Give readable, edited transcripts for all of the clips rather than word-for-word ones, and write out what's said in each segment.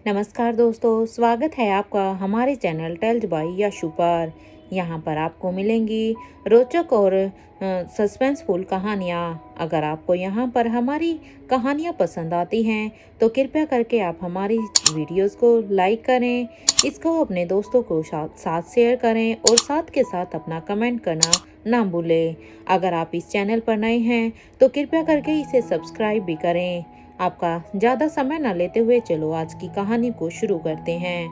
नमस्कार दोस्तों, स्वागत है आपका हमारे चैनल टेल्स बाय यशु पर। यहाँ पर आपको मिलेंगी रोचक और सस्पेंसफुल कहानियाँ। अगर आपको यहाँ पर हमारी कहानियाँ पसंद आती हैं तो कृपया करके आप हमारी वीडियोस को लाइक करें, इसको अपने दोस्तों को साथ शेयर करें और साथ के साथ अपना कमेंट करना ना भूलें। अगर आप इस चैनल पर नए हैं तो कृपया करके इसे सब्सक्राइब भी करें। आपका ज़्यादा समय न लेते हुए चलो आज की कहानी को शुरू करते हैं।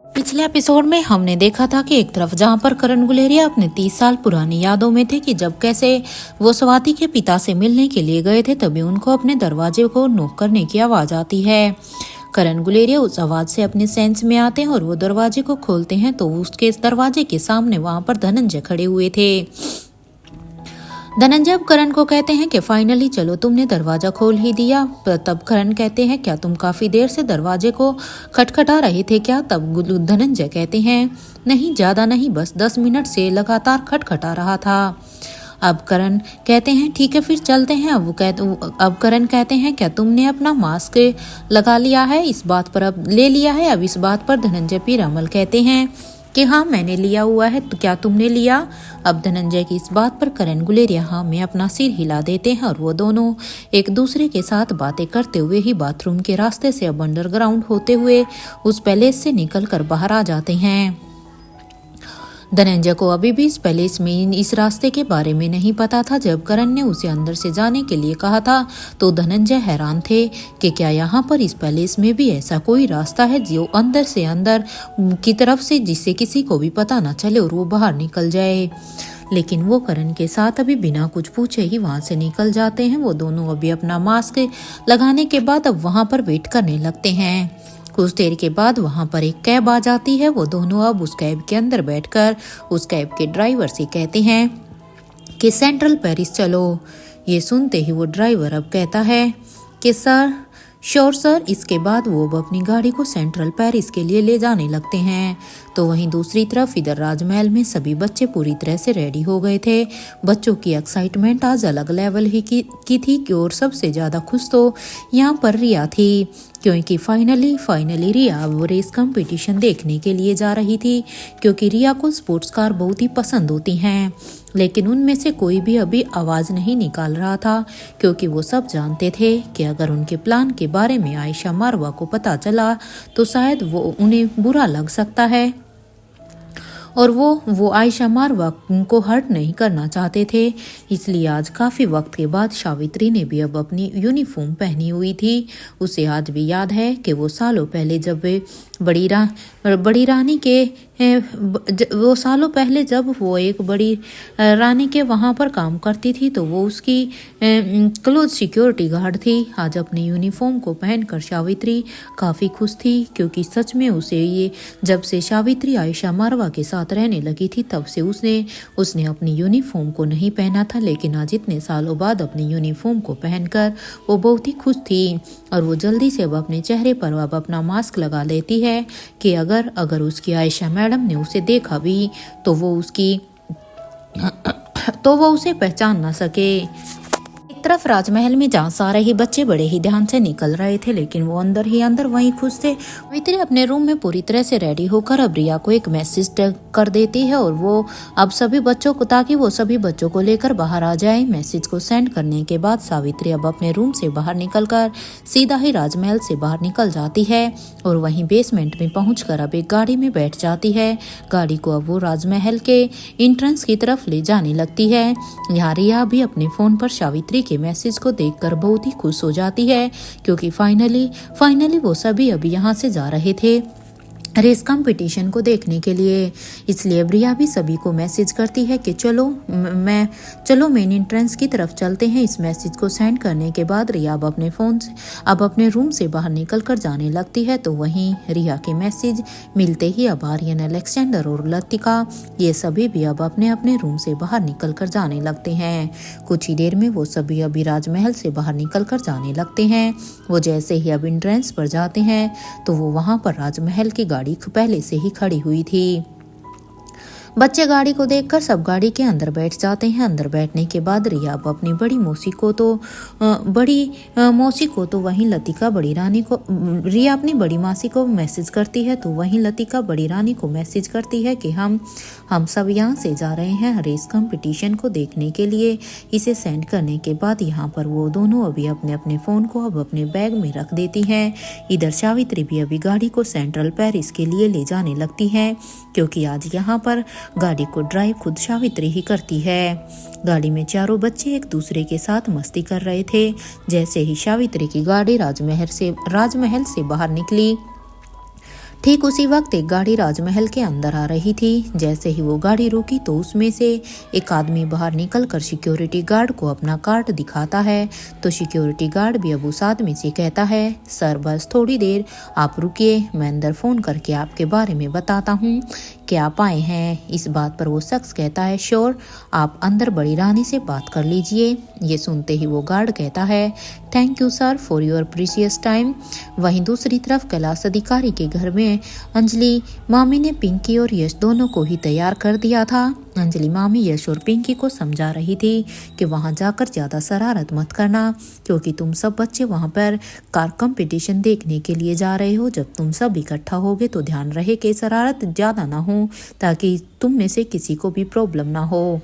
पिछले एपिसोड में हमने देखा था कि एक तरफ जहां पर करण गुलेरिया अपने 30 साल पुरानी यादों में थे कि जब कैसे वो स्वाति के पिता से मिलने के लिए गए थे, तभी उनको अपने दरवाजे को नॉक करने की आवाज आती है। करण गुलेरिया उस आवाज से अपने सेंस में आते हैं और वो दरवाजे को खोलते हैं तो उसके इस दरवाजे के सामने वहां पर धनंजय खड़े हुए थे। धनंजय अब करण को कहते हैं कि फाइनली चलो तुमने दरवाजा खोल ही दिया। तब करण कहते हैं क्या तुम काफी देर से दरवाजे को खटखटा रहे थे क्या? तब धनंजय कहते हैं नहीं, ज्यादा नहीं, बस 10 मिनट से लगातार खटखटा रहा था। अब करण कहते हैं ठीक है फिर चलते हैं। अब करण कहते हैं क्या तुमने अपना मास्क लगा लिया है? इस बात पर अब ले लिया है? अब इस बात पर धनंजय पीरामल कहते हैं कि हाँ मैंने लिया हुआ है, तो क्या तुमने लिया? अब धनंजय की इस बात पर करण गुलेरिया हाँ में अपना सिर हिला देते हैं और वो दोनों एक दूसरे के साथ बातें करते हुए ही बाथरूम के रास्ते से अब अंडरग्राउंड होते हुए उस पैलेस से निकलकर बाहर आ जाते हैं। धनंजय को अभी भी इस पैलेस में इस रास्ते के बारे में नहीं पता था। जब करण ने उसे अंदर से जाने के लिए कहा था तो धनंजय हैरान थे कि क्या यहाँ पर इस पैलेस में भी ऐसा कोई रास्ता है जो अंदर से अंदर की तरफ से, जिससे किसी को भी पता ना चले और वो बाहर निकल जाए। लेकिन वो करण के साथ अभी बिना कुछ पूछे ही वहां से निकल जाते हैं। वो दोनों अभी अपना मास्क लगाने के बाद अब वहां पर वेट करने लगते हैं। कुछ देर के बाद वहां पर एक कैब आ जाती है। वो दोनों अब उस कैब के अंदर बैठकर उस कैब के ड्राइवर से कहते हैं कि सेंट्रल पेरिस चलो। ये सुनते ही वो ड्राइवर अब कहता है कि सर, श्योर सर। इसके बाद वो अब अपनी गाड़ी को सेंट्रल पेरिस के लिए ले जाने लगते हैं। तो वहीं दूसरी तरफ इधर राजमहल में सभी बच्चे पूरी तरह से रेडी हो गए थे। बच्चों की एक्साइटमेंट आज अलग लेवल ही की थी और सबसे ज्यादा खुश तो यहाँ पर रिया थी, क्योंकि फाइनली रिया वो रेस कंपटीशन देखने के लिए जा रही थी। क्योंकि रिया को स्पोर्ट्स कार बहुत ही पसंद होती हैं, लेकिन उनमें से कोई भी अभी आवाज नहीं निकाल रहा था, क्योंकि वो सब जानते थे कि अगर उनके प्लान के बारे में आयशा मारवा को पता चला तो शायद वो उन्हें बुरा लग सकता है और वो आयशा मारवा को हर्ट नहीं करना चाहते थे। इसलिए आज काफी वक्त के बाद सावित्री ने भी अब अपनी यूनिफॉर्म पहनी हुई थी। उसे आज भी याद है कि वो सालों पहले जब वे बड़ी रानी के जब वो एक बड़ी रानी के वहां पर काम करती थी तो वो उसकी क्लोज सिक्योरिटी गार्ड थी। आज अपनी यूनिफॉर्म को पहनकर सावित्री काफी खुश थी, क्योंकि सच में उसे ये जब से सावित्री आयशा मारवा के साथ रहने लगी थी तब से उसने अपनी यूनिफॉर्म को नहीं पहना था। लेकिन आज इतने सालों बाद अपनी यूनिफॉर्म को पहनकर वो बहुत ही खुश थी और वो जल्दी से अब अपने चेहरे पर अब अपना मास्क लगा लेती है कि अगर उसकी आयशा मैडम ने उसे देखा भी तो वो उसे पहचान ना सके। एक तरफ राजमहल में जहाँ सारे ही बच्चे बड़े ही ध्यान से निकल रहे थे, लेकिन वो अंदर ही अंदर वहीं खुश थे। सावित्री अपने रूम में पूरी तरह से रेडी होकर अब रिया को एक मैसेज कर देती है और वो अब सभी बच्चों को, ताकि वो सभी बच्चों को लेकर बाहर आ जाए। मैसेज को सेंड करने के बाद सावित्री अब अपने रूम से बाहर निकलकर सीधा ही राजमहल से बाहर निकल जाती है और वहीं बेसमेंट में पहुंचकर अब एक गाड़ी में बैठ जाती है। गाड़ी को अब वो राजमहल के एंट्रेंस की तरफ ले जाने लगती है। यहाँ रिया भी अपने फोन पर सावित्री के मैसेज को देखकर बहुत ही खुश हो जाती है, क्योंकि फाइनली वो सभी अभी यहाँ से जा रहे थे रेस कंपटीशन को देखने के लिए। इसलिए रिया भी सभी को मैसेज करती है कि चलो मेन एंट्रेंस की तरफ चलते हैं। इस मैसेज को सेंड करने के बाद रिया अब अपने रूम से बाहर निकल कर जाने लगती है। तो वहीं रिया के मैसेज मिलते ही अब आर्यन, अलेक्जेंडर और लतिका ये सभी भी अब अपने अपने रूम से बाहर निकल कर जाने लगते हैं। कुछ ही देर में वो सभी अभी राजमहल से बाहर निकल कर जाने लगते हैं। वो जैसे ही अब एंट्रेंस पर जाते हैं तो वो वहां पर राजमहल की गाड़ी पहले से ही खड़ी हुई थी। बच्चे गाड़ी को देखकर सब गाड़ी के अंदर बैठ जाते हैं। अंदर बैठने के बाद रिया अब अपनी बड़ी मौसी को तो वहीं लतिका बड़ी रानी को रिया अपनी बड़ी मासी को मैसेज करती है, तो वहीं लतिका बड़ी रानी को मैसेज करती है कि हम सब यहाँ से जा रहे हैं रेस कंपटीशन को देखने के लिए। इसे सेंड करने के बाद यहाँ पर वो दोनों अभी अपने अपने फ़ोन को अब अपने बैग में रख देती हैं। इधर सावित्री भी अभी गाड़ी को सेंट्रल पेरिस के लिए ले जाने लगती है, क्योंकि आज यहाँ पर गाड़ी को ड्राइव खुद सावित्री ही करती है। गाड़ी में चारों बच्चे एक दूसरे के साथ मस्ती कर रहे थे। जैसे ही सावित्री की गाड़ी राजमहल से बाहर निकली, ठीक उसी वक्त एक गाड़ी राजमहल के अंदर आ रही थी। जैसे ही वो गाड़ी रुकी तो उसमें से एक आदमी बाहर निकलकर सिक्योरिटी गार्ड को अपना कार्ड दिखाता है। तो सिक्योरिटी गार्ड भी अब उस आदमी से कहता है, सर बस थोड़ी देर आप रुकिए, मैं अंदर फ़ोन करके आपके बारे में बताता हूँ कि आप आए हैं। इस बात पर वो शख्स कहता है, श्योर, आप अंदर बड़ी रानी से बात कर लीजिए। ये सुनते ही वो गार्ड कहता है, thank you sir for your precious time. वहीं दूसरी तरफ कैलाश अधिकारी के घर में अंजलि मामी ने पिंकी और यश दोनों को ही तैयार कर दिया था। अंजलि मामी यश और पिंकी को समझा रही थी कि वहां जाकर ज़्यादा शरारत मत करना, क्योंकि तुम सब बच्चे वहां पर कार कंपटीशन देखने के लिए जा रहे हो। जब तुम सब इकट्ठा होगे तो ध्यान रहे कि शरारत ज़्यादा ना हो, ताकि तुम में से किसी को भी प्रॉब्लम ना हो।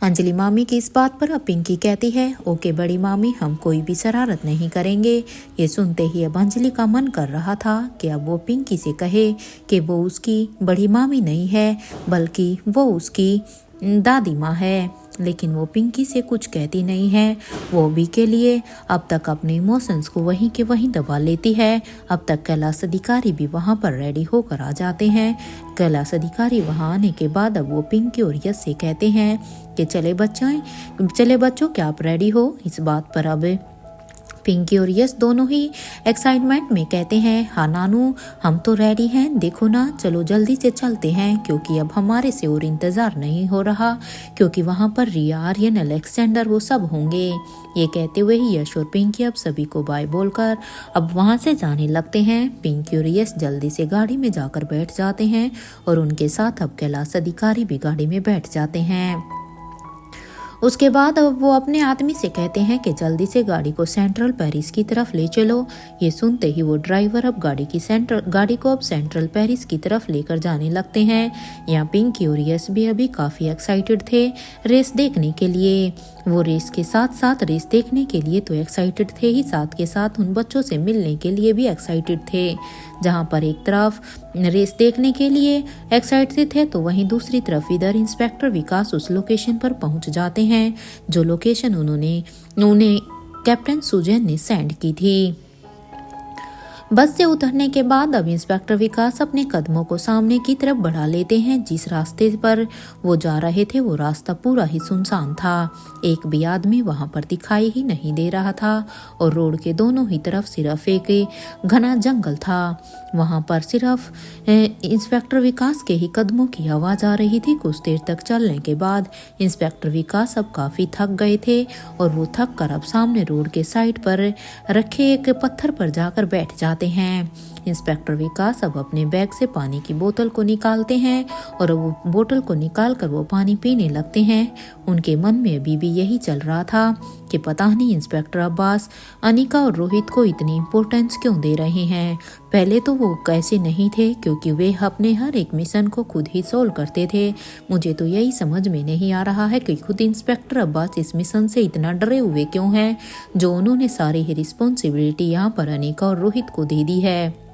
अंजलि मामी की इस बात पर अब पिंकी कहती है, ओके बड़ी मामी, हम कोई भी शरारत नहीं करेंगे। ये सुनते ही अब अंजलि का मन कर रहा था कि अब वो पिंकी से कहे कि वो उसकी बड़ी मामी नहीं है, बल्कि वो उसकी दादी माँ है, लेकिन वो पिंकी से कुछ कहती नहीं है। वो भी के लिए अब तक अपने इमोशंस को वहीं के वहीं दबा लेती है। अब तक कैलाश अधिकारी भी वहाँ पर रेडी होकर आ जाते हैं। कैलाश अधिकारी वहाँ आने के बाद अब वो पिंकी और यश से कहते हैं कि चले बच्चों क्या आप रेडी हो। इस बात पर अब पिंकी और यश दोनों ही एक्साइटमेंट में कहते हैं, हाँ नानू, हम तो रेडी हैं, देखो ना, चलो जल्दी से चलते हैं, क्योंकि अब हमारे से और इंतज़ार नहीं हो रहा, क्योंकि वहाँ पर रिया, आर्यन, अलेक्जेंडर वो सब होंगे। ये कहते हुए ही यश और पिंकी अब सभी को बाय बोलकर अब वहाँ से जाने लगते हैं। पिंकी और यश जल्दी से गाड़ी में जाकर बैठ जाते हैं और उनके साथ अब कैलाश अधिकारी भी गाड़ी में बैठ जाते हैं। उसके बाद अब वो अपने आदमी से कहते हैं कि जल्दी से गाड़ी को सेंट्रल पेरिस की तरफ ले चलो। ये सुनते ही वो ड्राइवर अब गाड़ी को अब सेंट्रल पेरिस की तरफ लेकर जाने लगते हैं। यहाँ पिंकी और यश भी अभी काफ़ी एक्साइटेड थे रेस देखने के लिए। वो रेस के साथ साथ रेस देखने के लिए तो एक्साइटेड थे ही, साथ के साथ उन बच्चों से मिलने के लिए भी एक्साइटेड थे। जहाँ पर एक तरफ रेस देखने के लिए एक्साइटेड थे तो वहीं दूसरी तरफ इधर इंस्पेक्टर विकास उस लोकेशन पर पहुंच जाते हैं जो लोकेशन उन्हें कैप्टन सुजैन ने सेंड की थी। बस से उतरने के बाद अब इंस्पेक्टर विकास अपने कदमों को सामने की तरफ बढ़ा लेते हैं। जिस रास्ते पर वो जा रहे थे वो रास्ता पूरा ही सुनसान था, एक भी आदमी वहां पर दिखाई ही नहीं दे रहा था और रोड के दोनों ही तरफ सिर्फ एक घना जंगल था। वहां पर सिर्फ इंस्पेक्टर विकास के ही कदमों की आवाज़ आ रही थी। कुछ देर तक चलने के बाद इंस्पेक्टर विकास अब काफ़ी थक गए थे और वो थक कर अब सामने रोड के साइड पर रखे एक पत्थर पर जाकर बैठ जाते हैं। इंस्पेक्टर विकास अब अपने बैग से पानी की बोतल को निकालते हैं और वो बोतल को निकालकर वो पानी पीने लगते हैं। उनके मन में अभी भी यही चल रहा था कि पता नहीं इंस्पेक्टर अब्बास अनिका और रोहित को इतनी इम्पोर्टेंस क्यों दे रहे हैं। पहले तो वो कैसे नहीं थे, क्योंकि वे अपने हर एक मिशन को खुद ही सोल्व करते थे। मुझे तो यही समझ में नहीं आ रहा है कि खुद इंस्पेक्टर अब्बास इस मिशन से इतना डरे हुए क्यों हैं, जो उन्होंने सारी ही रिस्पॉन्सिबिलिटी यहाँ पर अनिका और रोहित को दे दी है।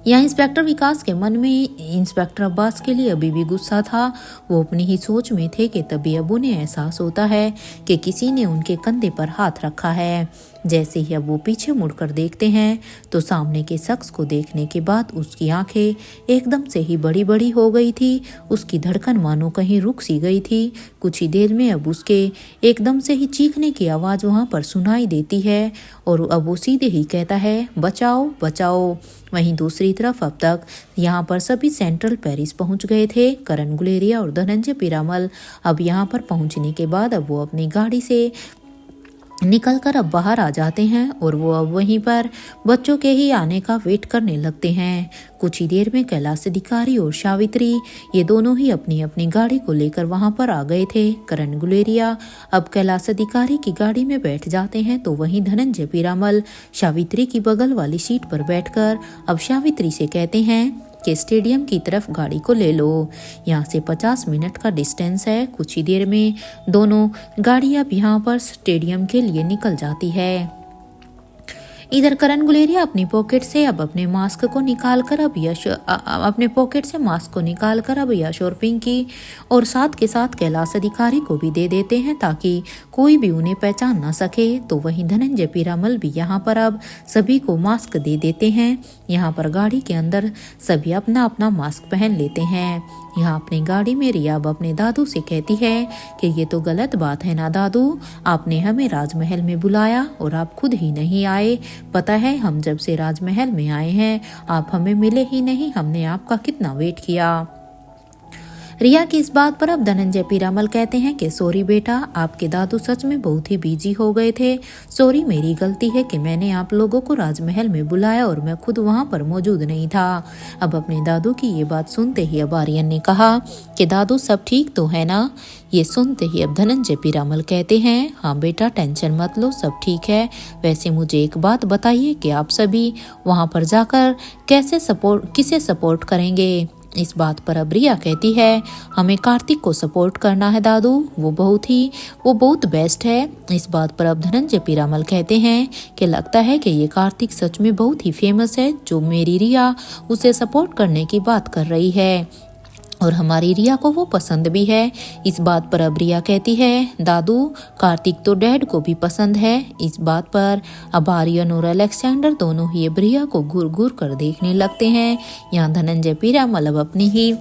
यहाँ इंस्पेक्टर विकास के मन में इंस्पेक्टर अब्बास के लिए अभी भी गुस्सा था। वो अपनी ही सोच में थे कि तभी अब उन्हें एहसास होता है कि किसी ने उनके कंधे पर हाथ रखा है। जैसे ही अब वो पीछे मुड़कर देखते हैं तो सामने के शख्स को देखने के बाद उसकी आंखें एकदम से ही बड़ी बड़ी हो गई थी। उसकी धड़कन मानो कहीं रुक सी गई थी। कुछ ही देर में अब उसके एकदम से ही चीखने की आवाज़ वहाँ पर सुनाई देती है और अब वो सीधे ही कहता है, बचाओ बचाओ। वहीं दूसरी तरफ अब तक यहाँ पर सभी सेंट्रल पेरिस पहुँच गए थे। करण गुलेरिया और धनंजय पीरामल अब यहाँ पर पहुँचने के बाद अब वो अपनी गाड़ी से निकलकर अब बाहर आ जाते हैं और वो अब वहीं पर बच्चों के ही आने का वेट करने लगते हैं। कुछ ही देर में कैलाश अधिकारी और सावित्री ये दोनों ही अपनी अपनी गाड़ी को लेकर वहां पर आ गए थे। करण गुलेरिया अब कैलाश अधिकारी की गाड़ी में बैठ जाते हैं तो वहीं धनंजय पीरामल सावित्री की बगल वाली सीट पर बैठकर अब सावित्री से कहते हैं कि स्टेडियम की तरफ गाड़ी को ले लो, यहाँ से 50 मिनट का डिस्टेंस है। कुछ ही देर में दोनों गाड़ियां अब यहाँ पर स्टेडियम के लिए निकल जाती है। इधर करण गुलेरिया अपनी पॉकेट से अब अपने मास्क को निकालकर अब यश और पिंकी और साथ के साथ कैलाश अधिकारी को भी दे देते हैं ताकि कोई भी उन्हें पहचान ना सके। तो वहीं धनंजय पीरामल भी यहाँ पर अब सभी को मास्क दे देते हैं। यहाँ पर गाड़ी के अंदर सभी अपना अपना मास्क पहन लेते हैं। यहाँ अपनी गाड़ी में रिया अब अपने दादू से कहती है कि ये तो गलत बात है ना दादू, आपने हमें राजमहल में बुलाया और आप खुद ही नहीं आए। पता है हम जब से राजमहल में आए हैं आप हमें मिले ही नहीं, हमने आपका कितना वेट किया। रिया की इस बात पर अब धनंजय पीरामल कहते हैं कि सॉरी बेटा, आपके दादू सच में बहुत ही बिजी हो गए थे। सॉरी, मेरी गलती है कि मैंने आप लोगों को राजमहल में बुलाया और मैं खुद वहां पर मौजूद नहीं था। अब अपने दादू की ये बात सुनते ही अब आर्यन ने कहा कि दादू सब ठीक तो है ना। ये सुनते ही अब धनंजय पीरामल कहते हैं हाँ बेटा टेंशन मत लो, सब ठीक है। वैसे मुझे एक बात बताइए कि आप सभी वहां पर जाकर किसे सपोर्ट करेंगे। इस बात पर अब रिया कहती है हमें कार्तिक को सपोर्ट करना है दादू, वो बहुत बेस्ट है। इस बात पर अब धनंजय पीरामल कहते हैं कि लगता है कि ये कार्तिक सच में बहुत ही फेमस है, जो मेरी रिया उसे सपोर्ट करने की बात कर रही है और हमारी रिया को वो पसंद भी है। इस बात पर अब रिया कहती है दादू कार्तिक तो डैड को भी पसंद है। इस बात पर अब आर्यन और अलेक्जेंडर दोनों ही अब रिया को घूर घूर कर देखने लगते हैं। यहाँ धनंजय पीरामल अब अपनी ही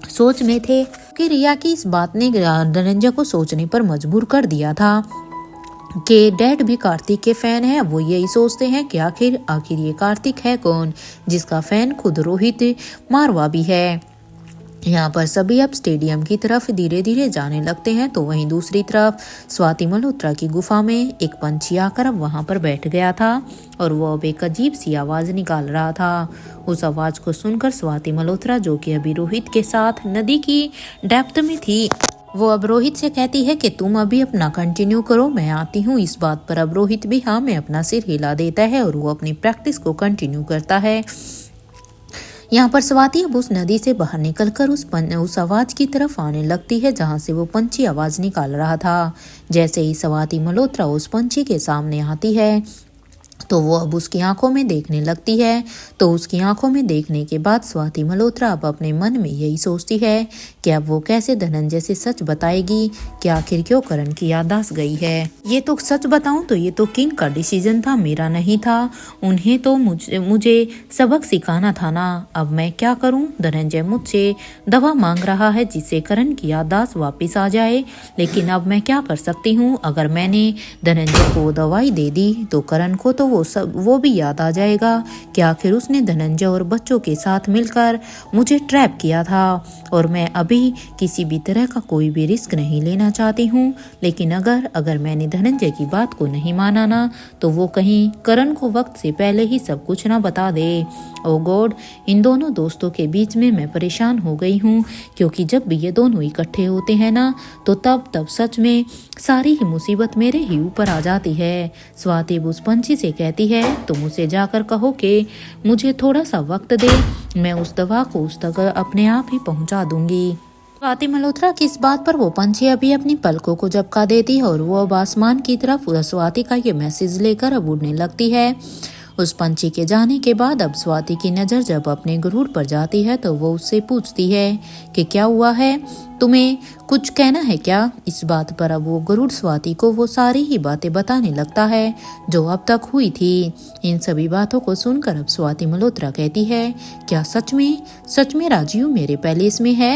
सोच में थे कि रिया की इस बात ने धनंजय को सोचने पर मजबूर कर दिया था कि डैड भी कार्तिक के फैन है। वो यही सोचते हैं कि आखिर ये कार्तिक है कौन, जिसका फैन खुद रोहित मारवा भी है। यहाँ पर सभी अब स्टेडियम की तरफ धीरे धीरे जाने लगते हैं तो वहीं दूसरी तरफ स्वाति मल्होत्रा की गुफा में एक पंछी आकर अब वहां पर बैठ गया था और वो अब एक अजीब सी आवाज निकाल रहा था। उस आवाज को सुनकर स्वाति मल्होत्रा, जो कि अभी रोहित के साथ नदी की डेप्थ में थी, वो अब रोहित से कहती है कि तुम अभी अपना कंटिन्यू करो, मैं आती हूँ। इस बात पर अब रोहित भी हाँ में अपना सिर हिला देता है और वो अपनी प्रैक्टिस को कंटिन्यू करता है। यहाँ पर स्वाति अब उस नदी से बाहर निकलकर उस आवाज की तरफ आने लगती है जहाँ से वो पंछी आवाज निकाल रहा था। जैसे ही स्वाति मल्होत्रा उस पंछी के सामने आती है तो वो अब उसकी आंखों में देखने लगती है। तो उसकी आंखों में देखने के बाद स्वाति मल्होत्रा अब अपने मन में यही सोचती है कि अब वो कैसे धनंजय से सच बताएगी कि आखिर क्यों करण की याददाश्त गई है। ये तो सच बताऊं तो ये तो किंग का डिसीजन था, मेरा नहीं था। उन्हें तो मुझे सबक सिखाना था ना। अब मैं क्या करूं? धनंजय मुझसे दवा मांग रहा है जिससे करण की याददाश्त वापिस आ जाए, लेकिन अब मैं क्या कर सकती हूँ? अगर मैंने धनंजय को दवाई दे दी तो करण को तो वो भी याद आ जाएगा कि आखिर उसने धनंजय और बच्चों के साथ मिलकर मुझे ट्रैप किया था और मैं अभी किसी भी तरह का कोई भी रिस्क नहीं लेना चाहती हूँ। लेकिन अगर मैंने धनंजय की बात को नहीं माना ना तो वो कहीं करण को वक्त से पहले ही सब कुछ ना बता दे। ओ गॉड, इन दोनों दोस्तों के बीच में मैं परेशान हो गई हूँ, क्योंकि जब भी ये दोनों इकट्ठे होते हैं ना तो तब सच में सारी ही मुसीबत मेरे ही ऊपर आ जाती है। स्वाति उस पंछी से कहती है तुम उसे जाकर कहो कि मुझे थोड़ा सा वक्त दे, मैं उस दवा को उस तक अपने आप ही पहुंचा दूंगी। स्वाति मल्होत्रा की इस बात पर वो पंछी अभी अपनी पलकों को झपका देती है और वो अब आसमान की तरफ स्वाति का ये मैसेज लेकर अब उड़ने लगती है। उस पंछी के जाने के बाद अब स्वाति की नज़र जब अपने गरुड़ पर जाती है तो वो उससे पूछती है कि क्या हुआ है, तुम्हें कुछ कहना है क्या? इस बात पर अब वो गरुड़ स्वाति को वो सारी ही बातें बताने लगता है जो अब तक हुई थी। इन सभी बातों को सुनकर अब स्वाति मल्होत्रा कहती है क्या सच में राजीव मेरे पैलेस में है?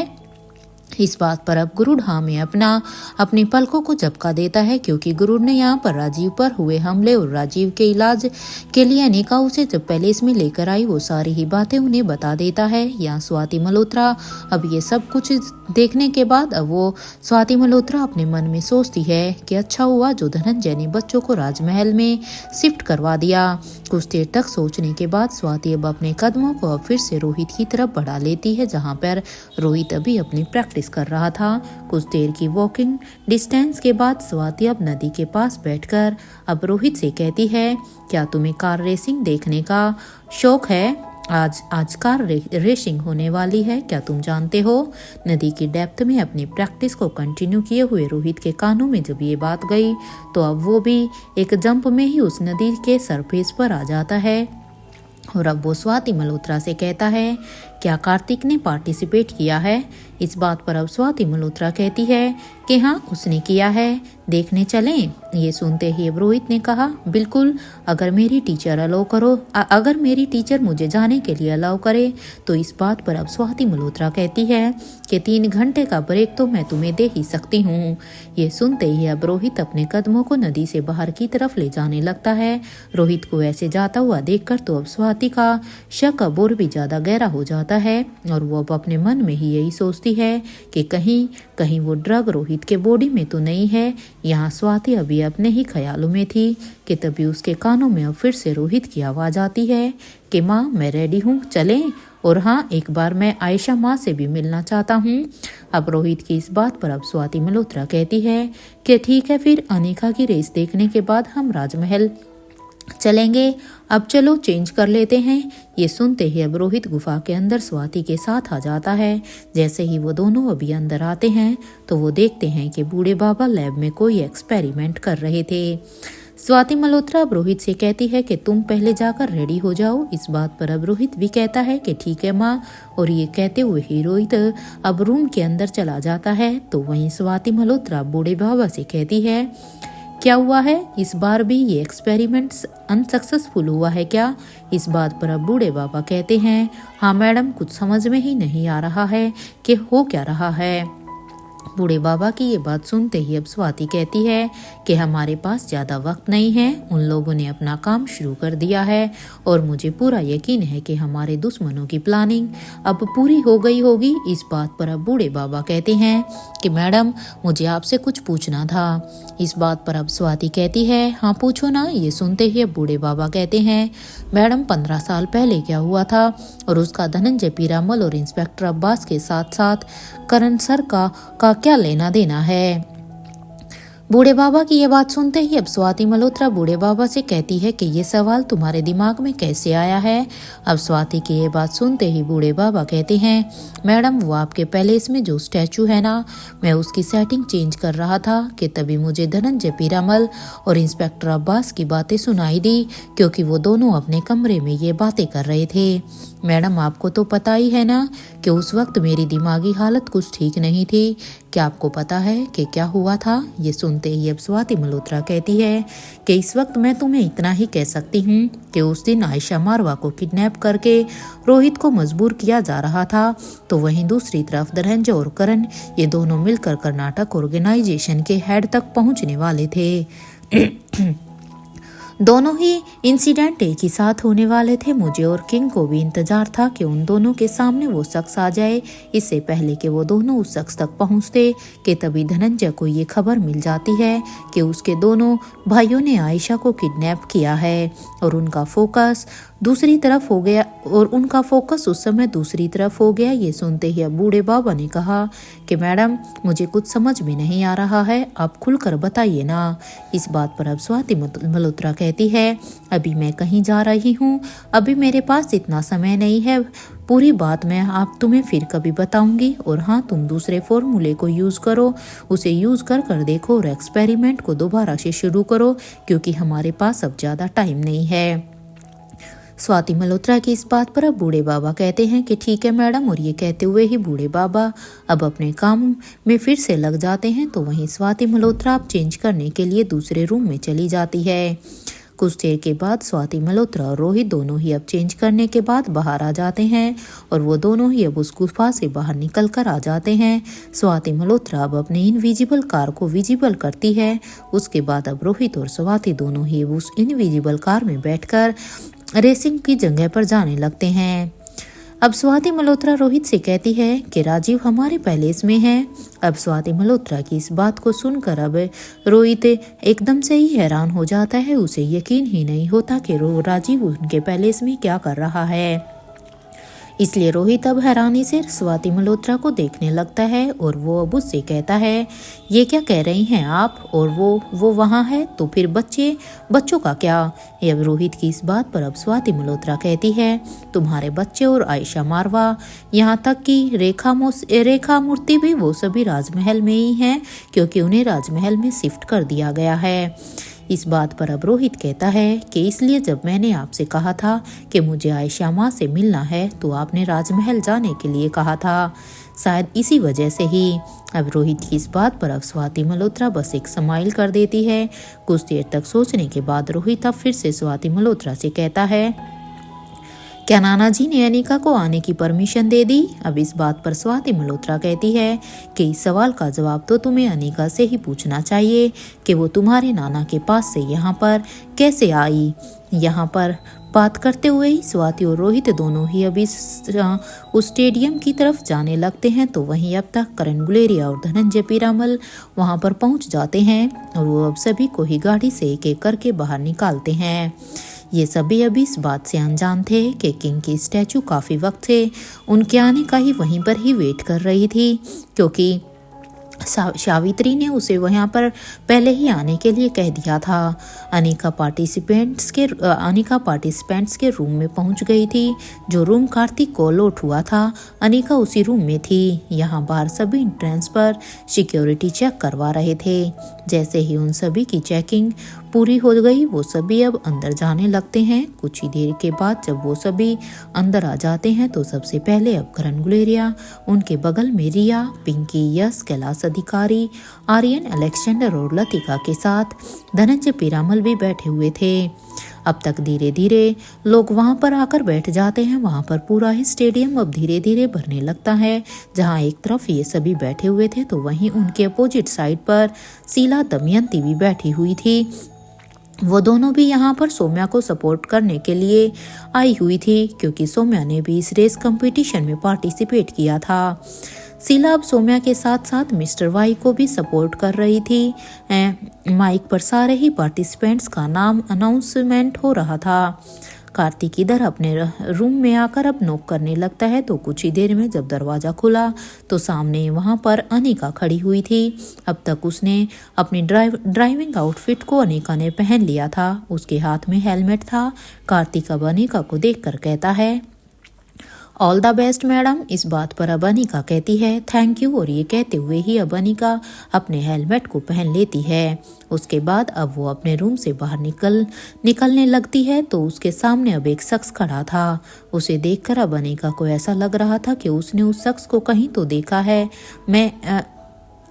इस बात पर अब गुरुड़ हाँ में अपनी पलकों को झपका देता है, क्योंकि गुरुड़ ने यहाँ पर राजीव पर हुए हमले और राजीव के इलाज के लिए अनिका उसे जब पैलेस में लेकर आई वो सारी ही बातें उन्हें बता देता है। यहाँ स्वाति मल्होत्रा अब ये सब कुछ देखने के बाद अब वो स्वाति मल्होत्रा अपने मन में सोचती है कि अच्छा हुआ जो धनंजय ने बच्चों को राजमहल में शिफ्ट करवा दिया। कुछ देर तक सोचने के बाद स्वाति अब अपने कदमों को अब फिर से रोहित की तरफ बढ़ा लेती है, जहाँ पर रोहित अभी अपनी प्रैक्टिस कर रहा था। कुछ देर की वॉकिंग डिस्टेंस के बाद स्वाति अब नदी के पास बैठकर अब रोहित से कहती है, क्या तुम्हें कार रेसिंग देखने का शौक है? आज कार रेसिंग होने वाली है, क्या तुम जानते हो? नदी की डेप्थ में अपनी प्रैक्टिस को कंटिन्यू किए हुए रोहित के कानों में जब ये बात गई तो अब वो भी एक जंप में ही उस नदी के सरफेस पर आ जाता है और अब वो स्वाति मल्होत्रा से कहता है, क्या कार्तिक ने पार्टिसिपेट किया है? इस बात पर अब स्वाति मल्होत्रा कहती है कि हाँ उसने किया है, देखने चलें? ये सुनते ही अब रोहित ने कहा, बिल्कुल, अगर मेरी टीचर मुझे जाने के लिए अलाउ करे तो। इस बात पर अब स्वाति मल्होत्रा कहती है कि 3 घंटे का ब्रेक तो मैं तुम्हें दे ही सकती हूँ। ये सुनते ही अब रोहित अपने कदमों को नदी से बाहर की तरफ ले जाने लगता है। रोहित को ऐसे जाता हुआ देखकर तो अब स्वाति का शक अब और भी ज्यादा गहरा हो जाता है और वो अब अपने मन में ही यही सोचती है कि कहीं वो ड्रग रोहित के बॉडी में तो नहीं है। यहाँ स्वाति अभी अपने ही ख्यालों में थी कि तभी उसके कानों में अब फिर से रोहित की आवाज आती है कि माँ मैं रेडी हूँ, चलें? और हाँ, एक बार मैं आयशा माँ से भी मिलना चाहता हूँ। अब रोहित की इस बात पर अब स्वाति मल्होत्रा कहती है कि ठीक है, फिर अनिका की रेस देखने के बाद हम राजमहल चलेंगे। अब चलो चेंज कर लेते हैं। ये सुनते ही अब रोहित गुफा के अंदर स्वाति के साथ आ जाता है। जैसे ही वो दोनों अभी अंदर आते हैं तो वो देखते हैं कि बूढ़े बाबा लैब में कोई एक्सपेरिमेंट कर रहे थे। स्वाति मल्होत्रा अब रोहित से कहती है कि तुम पहले जाकर रेडी हो जाओ। इस बात पर अब रोहित भी कहता है कि ठीक है माँ, और ये कहते हुए ही रोहित अब रूम के अंदर चला जाता है। तो वहीं स्वाति मल्होत्रा बूढ़े बाबा से कहती है, क्या हुआ है, इस बार भी ये एक्सपेरिमेंट अनसक्सेसफुल हुआ है क्या? इस बात पर अब बूढ़े बाबा कहते हैं, हाँ मैडम, कुछ समझ में ही नहीं आ रहा है कि हो क्या रहा है। बूढ़े बाबा की ये बात सुनते ही अब स्वाति कहती है कि हमारे पास ज़्यादा वक्त नहीं है, उन लोगों ने अपना काम शुरू कर दिया है और मुझे पूरा यकीन है कि हमारे दुश्मनों की प्लानिंग अब पूरी हो गई होगी। इस बात पर अब बूढ़े बाबा कहते हैं कि मैडम मुझे आपसे कुछ पूछना था। इस बात पर अब स्वाति कहती है, हाँ पूछो ना। ये सुनते ही अब बूढ़े बाबा कहते हैं, मैडम 15 साल पहले क्या हुआ था और उसका धनंजय पीरामल और इंस्पेक्टर अब्बास के साथ साथ करण सर का क्या लेना देना है? बूढ़े बाबा की ये बात सुनते ही अब स्वाति मल्होत्रा बूढ़े बाबा से कहती है कि ये सवाल तुम्हारे दिमाग में कैसे आया है? अब स्वाति की ये बात सुनते ही बूढ़े बाबा कहते हैं, मैडम वो आपके पैलेस में जो स्टैचू है ना, मैं उसकी सेटिंग चेंज कर रहा था कि तभी मुझे धनंजय पीरामल और इंस्पेक्टर अब्बास की बातें सुनाई दी, क्योंकि वो दोनों अपने कमरे में ये बातें कर रहे थे। मैडम आपको तो पता ही है ना कि उस वक्त मेरी दिमागी हालत कुछ ठीक नहीं थी। क्या आपको पता है कि क्या हुआ था? ये सुनते ही अब स्वाति मल्होत्रा कहती है कि इस वक्त मैं तुम्हें इतना ही कह सकती हूँ कि उस दिन आयशा मारवा को किडनैप करके रोहित को मजबूर किया जा रहा था, तो वहीं दूसरी तरफ धनंजय और करण ये दोनों मिलकर कर्नाटक ऑर्गेनाइजेशन के हेड तक पहुँचने वाले थे। दोनों ही इंसिडेंट एक ही साथ होने वाले थे। मुझे और किंग को भी इंतजार था कि उन दोनों के सामने वो शख्स आ जाए। इससे पहले कि वो दोनों उस शख्स तक पहुंचते कि तभी धनंजय को ये खबर मिल जाती है कि उसके दोनों भाइयों ने आयशा को किडनैप किया है और उनका फोकस उस समय दूसरी तरफ हो गया। ये सुनते ही अब बूढ़े बाबा ने कहा कि मैडम मुझे कुछ समझ में नहीं आ रहा है, आप खुलकर बताइए ना। इस बात पर अब स्वाति मल्होत्रा कहती है, अभी मैं कहीं जा रही हूँ, अभी मेरे पास इतना समय नहीं है, पूरी बात मैं तुम्हें फिर कभी बताऊंगी। और हाँ, तुम दूसरे फॉर्मूले को यूज़ करो, उसे यूज़ कर देखो और एक्सपेरिमेंट को दोबारा से शुरू करो, क्योंकि हमारे पास अब ज़्यादा टाइम नहीं है। स्वाति मल्होत्रा की इस बात पर अब बूढ़े बाबा कहते हैं कि ठीक है मैडम, और ये कहते हुए ही बूढ़े बाबा अब अपने काम में फिर से लग जाते हैं। तो वहीं स्वाति मल्होत्रा अब चेंज करने के लिए दूसरे रूम में चली जाती है। कुछ देर के बाद स्वाति मल्होत्रा और रोहित दोनों ही अब चेंज करने के बाद बाहर आ जाते हैं और वो दोनों ही अब उस गुफा से बाहर निकल कर आ जाते हैं। स्वाति मल्होत्रा अब अपने इनविजिबल कार को विजिबल करती है। उसके बाद अब रोहित और स्वाति दोनों ही उस इनविजिबल कार में बैठकर रेसिंग की जगह पर जाने लगते हैं। अब स्वाति मल्होत्रा रोहित से कहती है कि राजीव हमारे पैलेस में है। अब स्वाति मल्होत्रा की इस बात को सुनकर अब रोहित एकदम से ही हैरान हो जाता है। उसे यकीन ही नहीं होता कि राजीव उनके पैलेस में क्या कर रहा है। इसलिए रोहित अब हैरानी से स्वाति मल्होत्रा को देखने लगता है और वो अब उससे कहता है, ये क्या कह रही हैं आप? और वो वहाँ है तो फिर बच्चों का क्या? अब रोहित की इस बात पर अब स्वाति मल्होत्रा कहती है, तुम्हारे बच्चे और आयशा मारवा, यहाँ तक कि रेखा मूर्ति भी, वो सभी राजमहल में ही हैं क्योंकि उन्हें राजमहल में शिफ्ट कर दिया गया है। इस बात पर अब रोहित कहता है कि इसलिए जब मैंने आपसे कहा था कि मुझे आयशा माँ से मिलना है तो आपने राजमहल जाने के लिए कहा था, शायद इसी वजह से ही। अब रोहित की इस बात पर अब स्वाति मल्होत्रा बस एक स्माइल कर देती है। कुछ देर तक सोचने के बाद रोहित अब फिर से स्वाति मल्होत्रा से कहता है, क्या नाना जी ने अनिका को आने की परमिशन दे दी? अब इस बात पर स्वाति मल्होत्रा कहती है कि इस सवाल का जवाब तो तुम्हें अनिका से ही पूछना चाहिए कि वो तुम्हारे नाना के पास से यहाँ पर कैसे आई। यहाँ पर बात करते हुए ही स्वाति और रोहित दोनों ही अभी उस स्टेडियम की तरफ जाने लगते हैं। तो वहीं अब तक करण गुलेरिया और धनंजय पीरामल वहाँ पर पहुँच जाते हैं और वो अब सभी को ही गाड़ी से एक एक करके बाहर निकालते हैं। ये सभी अभी इस बात से अनजान थे कि किंग की स्टैचू काफ़ी वक्त से उनके आने का ही वहीं पर ही वेट कर रही थी, क्योंकि सावित्री ने उसे वहाँ पर पहले ही आने के लिए कह दिया था। अनिका पार्टिसिपेंट्स के रूम में पहुँच गई थी। जो रूम कार्तिक को अलॉट हुआ था, अनिका उसी रूम में थी। यहाँ बाहर सभी एंट्रेंस पर सिक्योरिटी चेक करवा रहे थे। जैसे ही उन सभी की चेकिंग पूरी हो गई, वो सभी अब अंदर जाने लगते हैं। कुछ ही देर के बाद जब वो सभी अंदर आ जाते हैं तो सबसे पहले अब करण गुलेरिया, उनके बगल में रिया, पिंकी, यश, कैलाश अधिकारी, आर्यन, अलेक्जेंडर और लतिका के साथ धनंजय पीरामल भी बैठे हुए थे। अब तक धीरे धीरे लोग वहां पर आकर बैठ जाते हैं। वहां पर पूरा ही स्टेडियम अब धीरे धीरे भरने लगता है। जहां एक तरफ ये सभी बैठे हुए थे तो वहीं उनके अपोजिट साइड पर शीला, दमयंती भी बैठी हुई थी। वो दोनों भी यहाँ पर सौम्या को सपोर्ट करने के लिए आई हुई थी, क्योंकि सौम्या ने भी इस रेस कंपटीशन में पार्टिसिपेट किया था। शीला अब सौम्या के साथ साथ मिस्टर वाई को भी सपोर्ट कर रही थी। माइक पर सारे ही पार्टिसिपेंट्स का नाम अनाउंसमेंट हो रहा था। कार्तिक इधर अपने रूम में आकर अब नॉक करने लगता है। तो कुछ ही देर में जब दरवाज़ा खुला तो सामने वहां पर अनिका खड़ी हुई थी। अब तक उसने अपनी ड्राइविंग आउटफिट को अनिका ने पहन लिया था। उसके हाथ में हेलमेट था। कार्तिक अब अनिका को देखकर कहता है, ऑल द बेस्ट मैडम। इस बात पर अब अनिका कहती है थैंक यू, और ये कहते हुए ही अब अनिका अपने हेलमेट को पहन लेती है। उसके बाद अब वो अपने रूम से बाहर निकलने लगती है तो उसके सामने अब एक शख्स खड़ा था। उसे देखकर अब अनिका को ऐसा लग रहा था कि उसने उस शख्स को कहीं तो देखा है।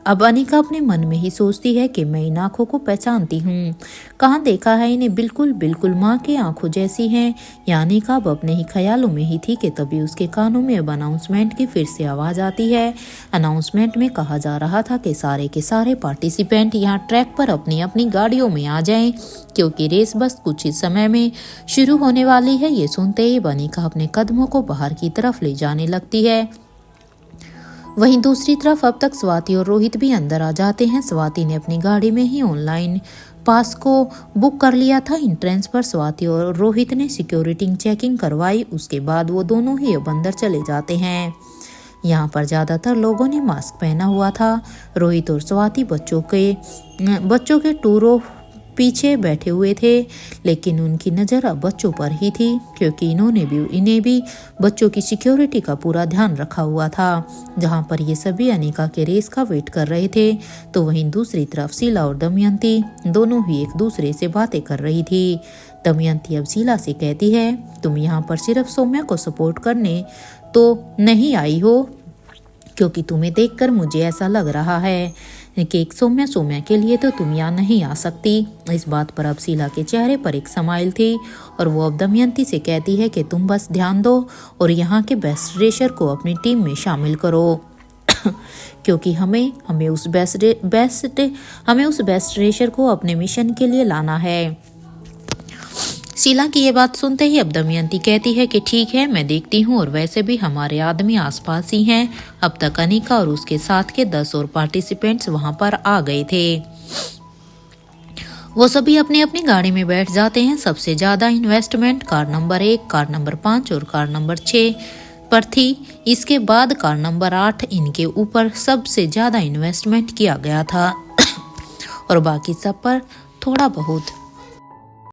अब अनिका अपने मन में ही सोचती है कि मैं इन आँखों को पहचानती हूँ, कहाँ देखा है इन्हें, बिल्कुल माँ के आंखों जैसी हैं। या अनिका अब अपने ही ख्यालों में ही थी कि तभी उसके कानों में अब अनाउंसमेंट की फिर से आवाज़ आती है। अनाउंसमेंट में कहा जा रहा था कि सारे के सारे पार्टिसिपेंट यहाँ ट्रैक पर अपनी अपनी गाड़ियों में आ जाएं, क्योंकि रेस बस कुछ ही समय में शुरू होने वाली है। ये सुनते ही अनिका अपने कदमों को बाहर की तरफ ले जाने लगती है। वहीं दूसरी तरफ अब तक स्वाति और रोहित भी अंदर आ जाते हैं। स्वाति ने अपनी गाड़ी में ही ऑनलाइन पास को बुक कर लिया था। एंट्रेंस पर स्वाति और रोहित ने सिक्योरिटी चेकिंग करवाई। उसके बाद वो दोनों ही अब अंदर चले जाते हैं। यहाँ पर ज़्यादातर लोगों ने मास्क पहना हुआ था। रोहित और स्वाति बच्चों के टूरों पीछे बैठे हुए थे, लेकिन उनकी नज़र अब बच्चों पर ही थी, क्योंकि इन्हें भी बच्चों की सिक्योरिटी का पूरा ध्यान रखा हुआ था। जहां पर ये सभी अनिका के रेस का वेट कर रहे थे तो वहीं दूसरी तरफ शीला और दमयंती दोनों ही एक दूसरे से बातें कर रही थी। दमयंती अब शीला से कहती है, तुम यहाँ पर सिर्फ सौम्या को सपोर्ट करने तो नहीं आई हो, क्योंकि तुम्हें देखकर मुझे ऐसा लग रहा है कि एक सौम्या के लिए तो तुम यहाँ नहीं आ सकती। इस बात पर अब शीला के चेहरे पर एक स्माइल थी और वो अब दमयंती से कहती है कि तुम बस ध्यान दो और यहाँ के बेस्ट रेसर को अपनी टीम में शामिल करो क्योंकि हमें उस बेस्ट रेसर को अपने मिशन के लिए लाना है। शीला की ये बात सुनते ही अब दमयंती कहती है कि ठीक है, मैं देखती हूँ, और वैसे भी हमारे आदमी आसपास ही हैं। अब तक अनिका और उसके साथ के 10 और पार्टिसिपेंट्स वहां पर आ गए थे। वो सभी अपनी अपनी गाड़ी में बैठ जाते हैं। सबसे ज्यादा investment car number 1, car number 5 और कार नंबर 6 पर थी। इसके बाद कार नंबर 8, इनके ऊपर सबसे ज्यादा इन्वेस्टमेंट किया गया था और बाकी सब पर थोड़ा बहुत।